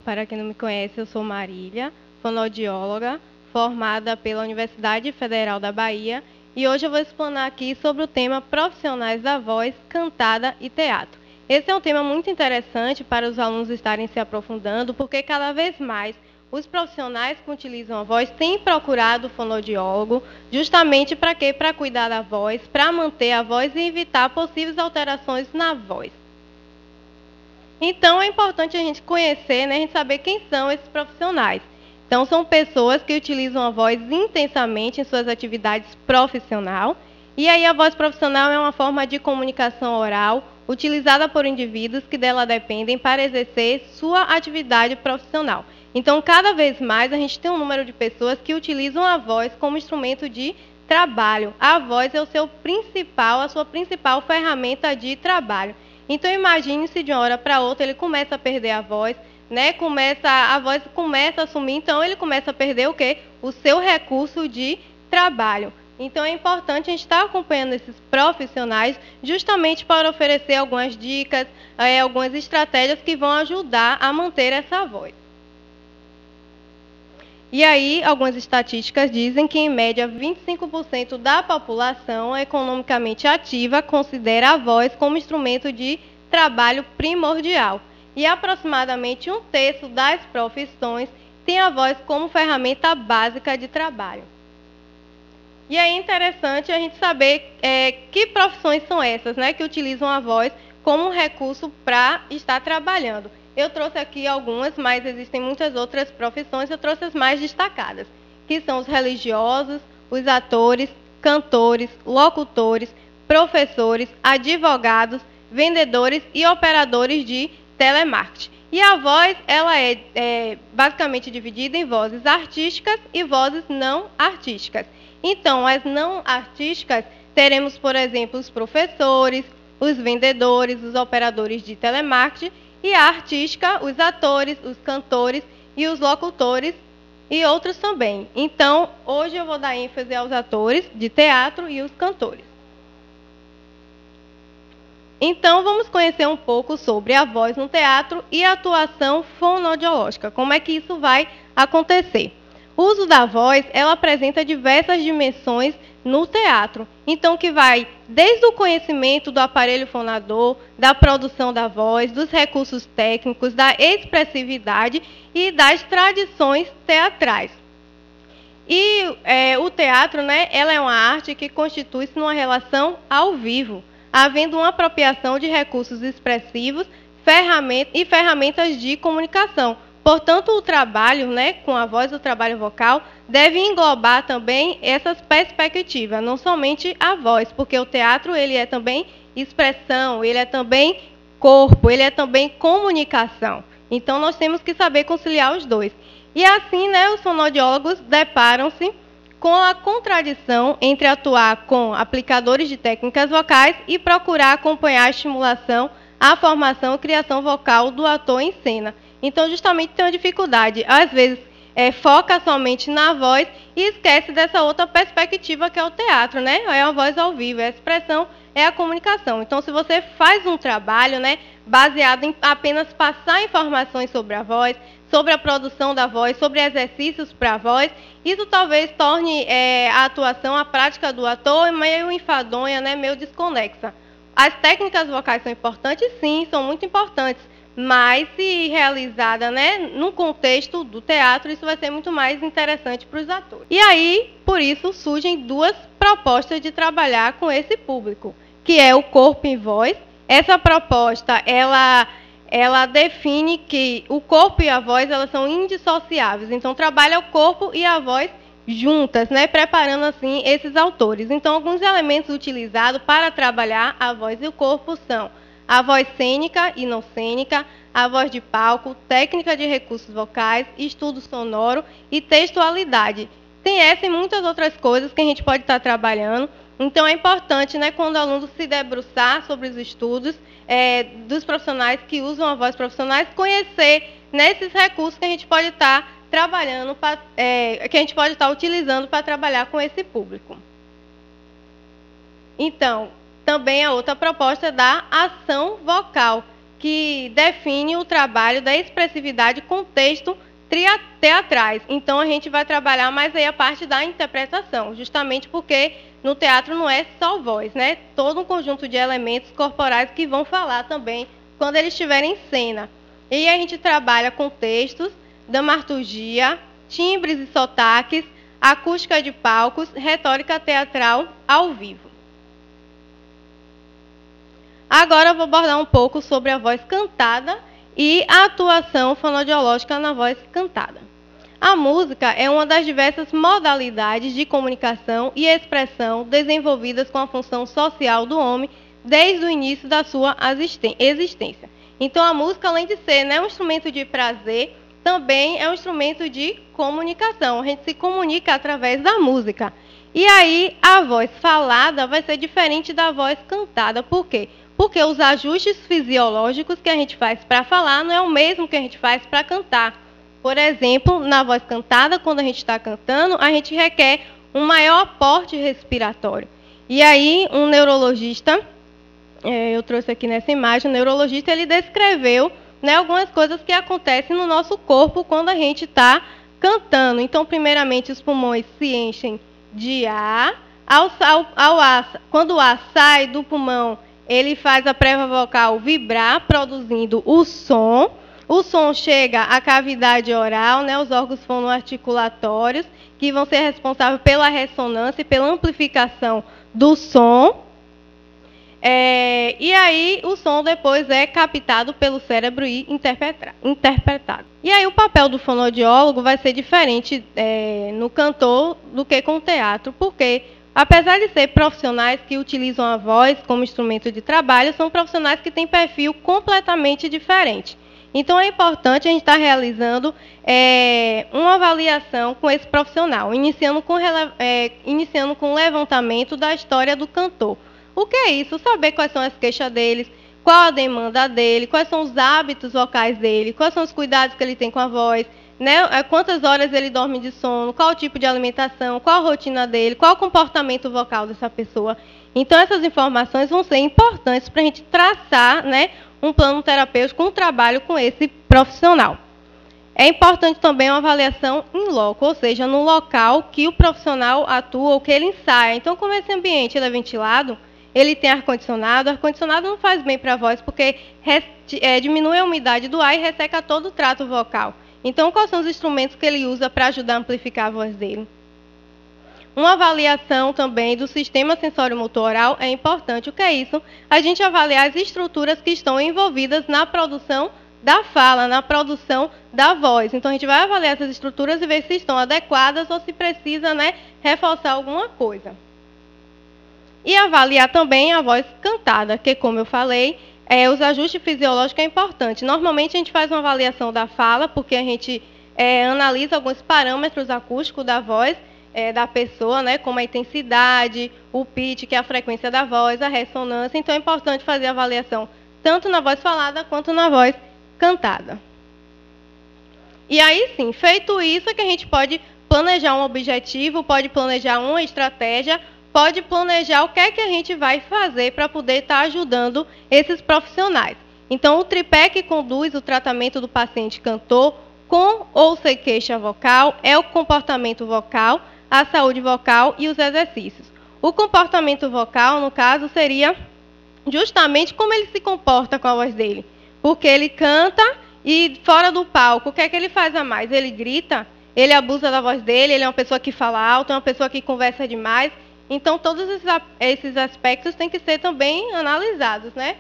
Para quem não me conhece, eu sou Marília, fonoaudióloga, formada pela Universidade Federal da Bahia, e hoje eu vou explanar aqui sobre o tema Profissionais da Voz, Cantada e Teatro. Esse é um tema muito interessante para os alunos estarem se aprofundando, porque cada vez mais os profissionais que utilizam a voz têm procurado o fonoaudiólogo, justamente para quê? Para cuidar da voz, para manter a voz e evitar possíveis alterações na voz. Então, é importante a gente conhecer, né, a gente saber quem são esses profissionais. Então, são pessoas que utilizam a voz intensamente em suas atividades profissionais. E aí, a voz profissional é uma forma de comunicação oral utilizada por indivíduos que dela dependem para exercer sua atividade profissional. Então, cada vez mais, a gente tem um número de pessoas que utilizam a voz como instrumento de trabalho. A voz é a sua principal ferramenta de trabalho. Então, imagine se de uma hora para outra ele começa a perder a voz, né? A voz começa a sumir, então ele começa a perder o quê? O seu recurso de trabalho. Então, é importante a gente estar acompanhando esses profissionais justamente para oferecer algumas dicas, algumas estratégias que vão ajudar a manter essa voz. E aí, algumas estatísticas dizem que, em média, 25% da população economicamente ativa considera a voz como instrumento de trabalho primordial. E aproximadamente 1/3 das profissões tem a voz como ferramenta básica de trabalho. E aí é interessante a gente saber que profissões são essas, né, que utilizam a voz como um recurso para estar trabalhando. Eu trouxe aqui algumas, mas existem muitas outras profissões, eu trouxe as mais destacadas, que são os religiosos, os atores, cantores, locutores, professores, advogados, vendedores e operadores de telemarketing. E a voz, ela é basicamente dividida em vozes artísticas e vozes não artísticas. Então, as não artísticas, teremos, por exemplo, os professores, os vendedores, os operadores de telemarketing, e a artística, os atores, os cantores e os locutores e outros também. Então, hoje eu vou dar ênfase aos atores de teatro e os cantores. Então, vamos conhecer um pouco sobre a voz no teatro e a atuação fonoaudiológica. Como é que isso vai acontecer? O uso da voz, ela apresenta diversas dimensões no teatro. Então, que vai desde o conhecimento do aparelho fonador, da produção da voz, dos recursos técnicos, da expressividade e das tradições teatrais. E o teatro, né, ela é uma arte que constitui-se numa relação ao vivo, havendo uma apropriação de recursos expressivos e ferramentas de comunicação. Portanto, o trabalho, né, com a voz, o trabalho vocal, deve englobar também essas perspectivas, não somente a voz, porque o teatro ele é também expressão, ele é também corpo, ele é também comunicação. Então, nós temos que saber conciliar os dois. E assim, né, os fonoaudiólogos deparam-se com a contradição entre atuar com aplicadores de técnicas vocais e procurar acompanhar a estimulação, a formação e criação vocal do ator em cena. Então, justamente, tem uma dificuldade. Às vezes, foca somente na voz e esquece dessa outra perspectiva que é o teatro, né? É a voz ao vivo, é a expressão, é a comunicação. Então, se você faz um trabalho, né, baseado em apenas passar informações sobre a voz, sobre a produção da voz, sobre exercícios para a voz, isso talvez torne a atuação, a prática do ator meio enfadonha, né, meio desconexa. As técnicas vocais são importantes? Sim, são muito importantes. Mas, se realizada, né, no contexto do teatro, isso vai ser muito mais interessante para os atores. E aí, por isso, surgem duas propostas de trabalhar com esse público, que é o corpo em voz. Essa proposta, ela define que o corpo e a voz elas são indissociáveis. Então, trabalha o corpo e a voz juntas, né, preparando assim esses autores. Então, alguns elementos utilizados para trabalhar a voz e o corpo são a voz cênica e não cênica, a voz de palco, técnica de recursos vocais, estudo sonoro e textualidade. Tem essa e muitas outras coisas que a gente pode estar trabalhando. Então, é importante, né, quando o aluno se debruçar sobre os estudos dos profissionais que usam a voz profissionais, conhecer nesses recursos que a gente pode estar trabalhando, que a gente pode estar utilizando para trabalhar com esse público. Então, também a outra proposta é da ação vocal, que define o trabalho da expressividade com texto teatrais. Então, a gente vai trabalhar mais aí a parte da interpretação, justamente porque no teatro não é só voz, né? Todo um conjunto de elementos corporais que vão falar também quando eles estiverem em cena. E a gente trabalha com textos, dramaturgia, timbres e sotaques, acústica de palcos, retórica teatral ao vivo. Agora eu vou abordar um pouco sobre a voz cantada e a atuação fonoaudiológica na voz cantada. A música é uma das diversas modalidades de comunicação e expressão desenvolvidas com a função social do homem desde o início da sua existência. Então, a música, além de ser, né, um instrumento de prazer, também é um instrumento de comunicação. A gente se comunica através da música. E aí, a voz falada vai ser diferente da voz cantada. Por quê? Porque os ajustes fisiológicos que a gente faz para falar não é o mesmo que a gente faz para cantar. Por exemplo, na voz cantada, quando a gente está cantando, a gente requer um maior aporte respiratório. E aí, um neurologista, eu trouxe aqui nessa imagem, o neurologista ele descreveu, né, algumas coisas que acontecem no nosso corpo quando a gente está cantando. Então, primeiramente, os pulmões se enchem de ar. Quando o ar sai do pulmão, ele faz a prévia vocal vibrar, produzindo o som. O som chega à cavidade oral, né, os órgãos fonoarticulatórios, que vão ser responsáveis pela ressonância e pela amplificação do som. E aí o som depois é captado pelo cérebro e interpretado. E aí o papel do fonoaudiólogo vai ser diferente no cantor do que com o teatro, porque apesar de ser profissionais que utilizam a voz como instrumento de trabalho, são profissionais que têm perfil completamente diferente. Então, é importante a gente estar realizando uma avaliação com esse profissional, iniciando com o levantamento da história do cantor. O que é isso? Saber quais são as queixas deles, qual a demanda dele, quais são os hábitos vocais dele, quais são os cuidados que ele tem com a voz, né? Quantas horas ele dorme de sono, qual o tipo de alimentação, qual a rotina dele, qual o comportamento vocal dessa pessoa. Então, essas informações vão ser importantes para a gente traçar, né, um plano terapêutico, um trabalho com esse profissional. É importante também uma avaliação in loco, ou seja, no local que o profissional atua ou que ele ensaia. Então, como esse ambiente ele é ventilado, ele tem ar-condicionado não faz bem para a voz, porque diminui a umidade do ar e resseca todo o trato vocal. Então, quais são os instrumentos que ele usa para ajudar a amplificar a voz dele? Uma avaliação também do sistema sensório-motor oral é importante. O que é isso? A gente avaliar as estruturas que estão envolvidas na produção da fala, na produção da voz. Então, a gente vai avaliar essas estruturas e ver se estão adequadas ou se precisa, né, reforçar alguma coisa. E avaliar também a voz cantada, que, como eu falei, os ajustes fisiológicos é importante. Normalmente, a gente faz uma avaliação da fala, porque a gente analisa alguns parâmetros acústicos da voz, da pessoa, né, como a intensidade, o pitch, que é a frequência da voz, a ressonância. Então, é importante fazer a avaliação tanto na voz falada quanto na voz cantada. E aí, sim, feito isso, é que a gente pode planejar um objetivo, pode planejar uma estratégia, pode planejar o que é que a gente vai fazer para poder estar ajudando esses profissionais. Então, o tripé que conduz o tratamento do paciente cantor com ou sem queixa vocal é o comportamento vocal, a saúde vocal e os exercícios. O comportamento vocal, no caso, seria justamente como ele se comporta com a voz dele. Porque ele canta e fora do palco, o que é que ele faz a mais? Ele grita, ele abusa da voz dele, ele é uma pessoa que fala alto, é uma pessoa que conversa demais. Então, todos esses aspectos têm que ser também analisados, né?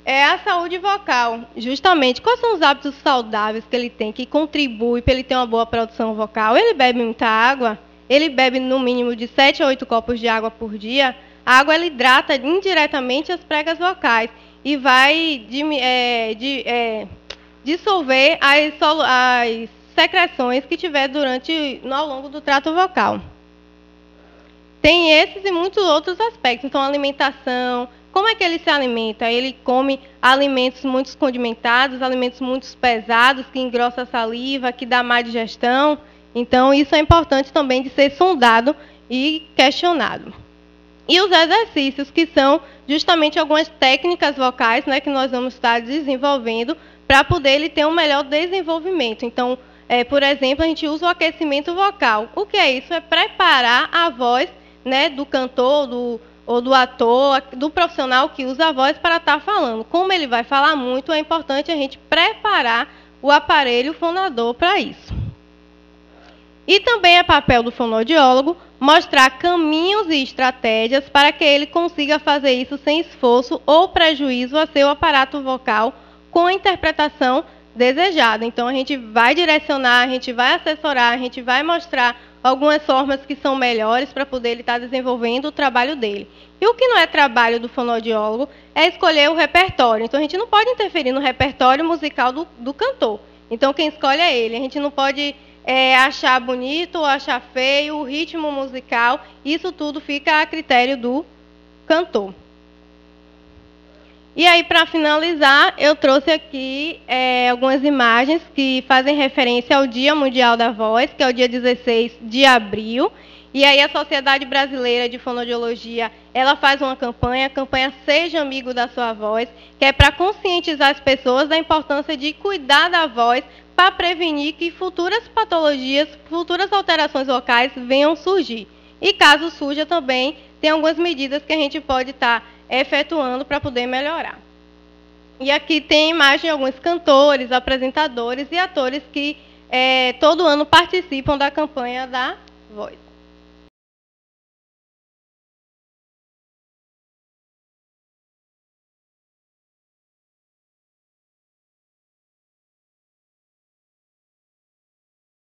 A saúde vocal, justamente, quais são os hábitos saudáveis que ele tem, que contribuem para ele ter uma boa produção vocal? Ele bebe muita água? Ele bebe no mínimo de 7 a 8 copos de água por dia. A água ela hidrata indiretamente as pregas vocais e vai dissolver as secreções que tiver ao longo do trato vocal. Tem esses e muitos outros aspectos. Então, a alimentação, como é que ele se alimenta? Ele come alimentos muito condimentados, alimentos muito pesados, que engrossam a saliva, que dá má digestão. Então, isso é importante também de ser sondado e questionado. E os exercícios, que são justamente algumas técnicas vocais, né, que nós vamos estar desenvolvendo para poder ele ter um melhor desenvolvimento. Então, por exemplo, a gente usa o aquecimento vocal. O que é isso? É preparar a voz, né, do cantor, ou do ator, do profissional que usa a voz para estar falando. Como ele vai falar muito, é importante a gente preparar o aparelho fonador para isso. E também é papel do fonoaudiólogo mostrar caminhos e estratégias para que ele consiga fazer isso sem esforço ou prejuízo a seu aparato vocal com a interpretação desejada. Então, a gente vai direcionar, a gente vai assessorar, a gente vai mostrar algumas formas que são melhores para poder ele estar desenvolvendo o trabalho dele. E o que não é trabalho do fonoaudiólogo é escolher o repertório. Então, a gente não pode interferir no repertório musical do cantor. Então, quem escolhe é ele. A gente não pode achar bonito ou achar feio o ritmo musical. Isso tudo fica a critério do cantor. E aí, para finalizar, eu trouxe aqui algumas imagens que fazem referência ao Dia Mundial da Voz, que é o dia 16 de abril. E aí a Sociedade Brasileira de Fonoaudiologia, ela faz uma campanha, a campanha Seja Amigo da Sua Voz, que é para conscientizar as pessoas da importância de cuidar da voz para prevenir que futuras patologias, futuras alterações vocais venham surgir. E caso surja também, tem algumas medidas que a gente pode estar efetuando para poder melhorar. E aqui tem imagem de alguns cantores, apresentadores e atores que todo ano participam da campanha da voz.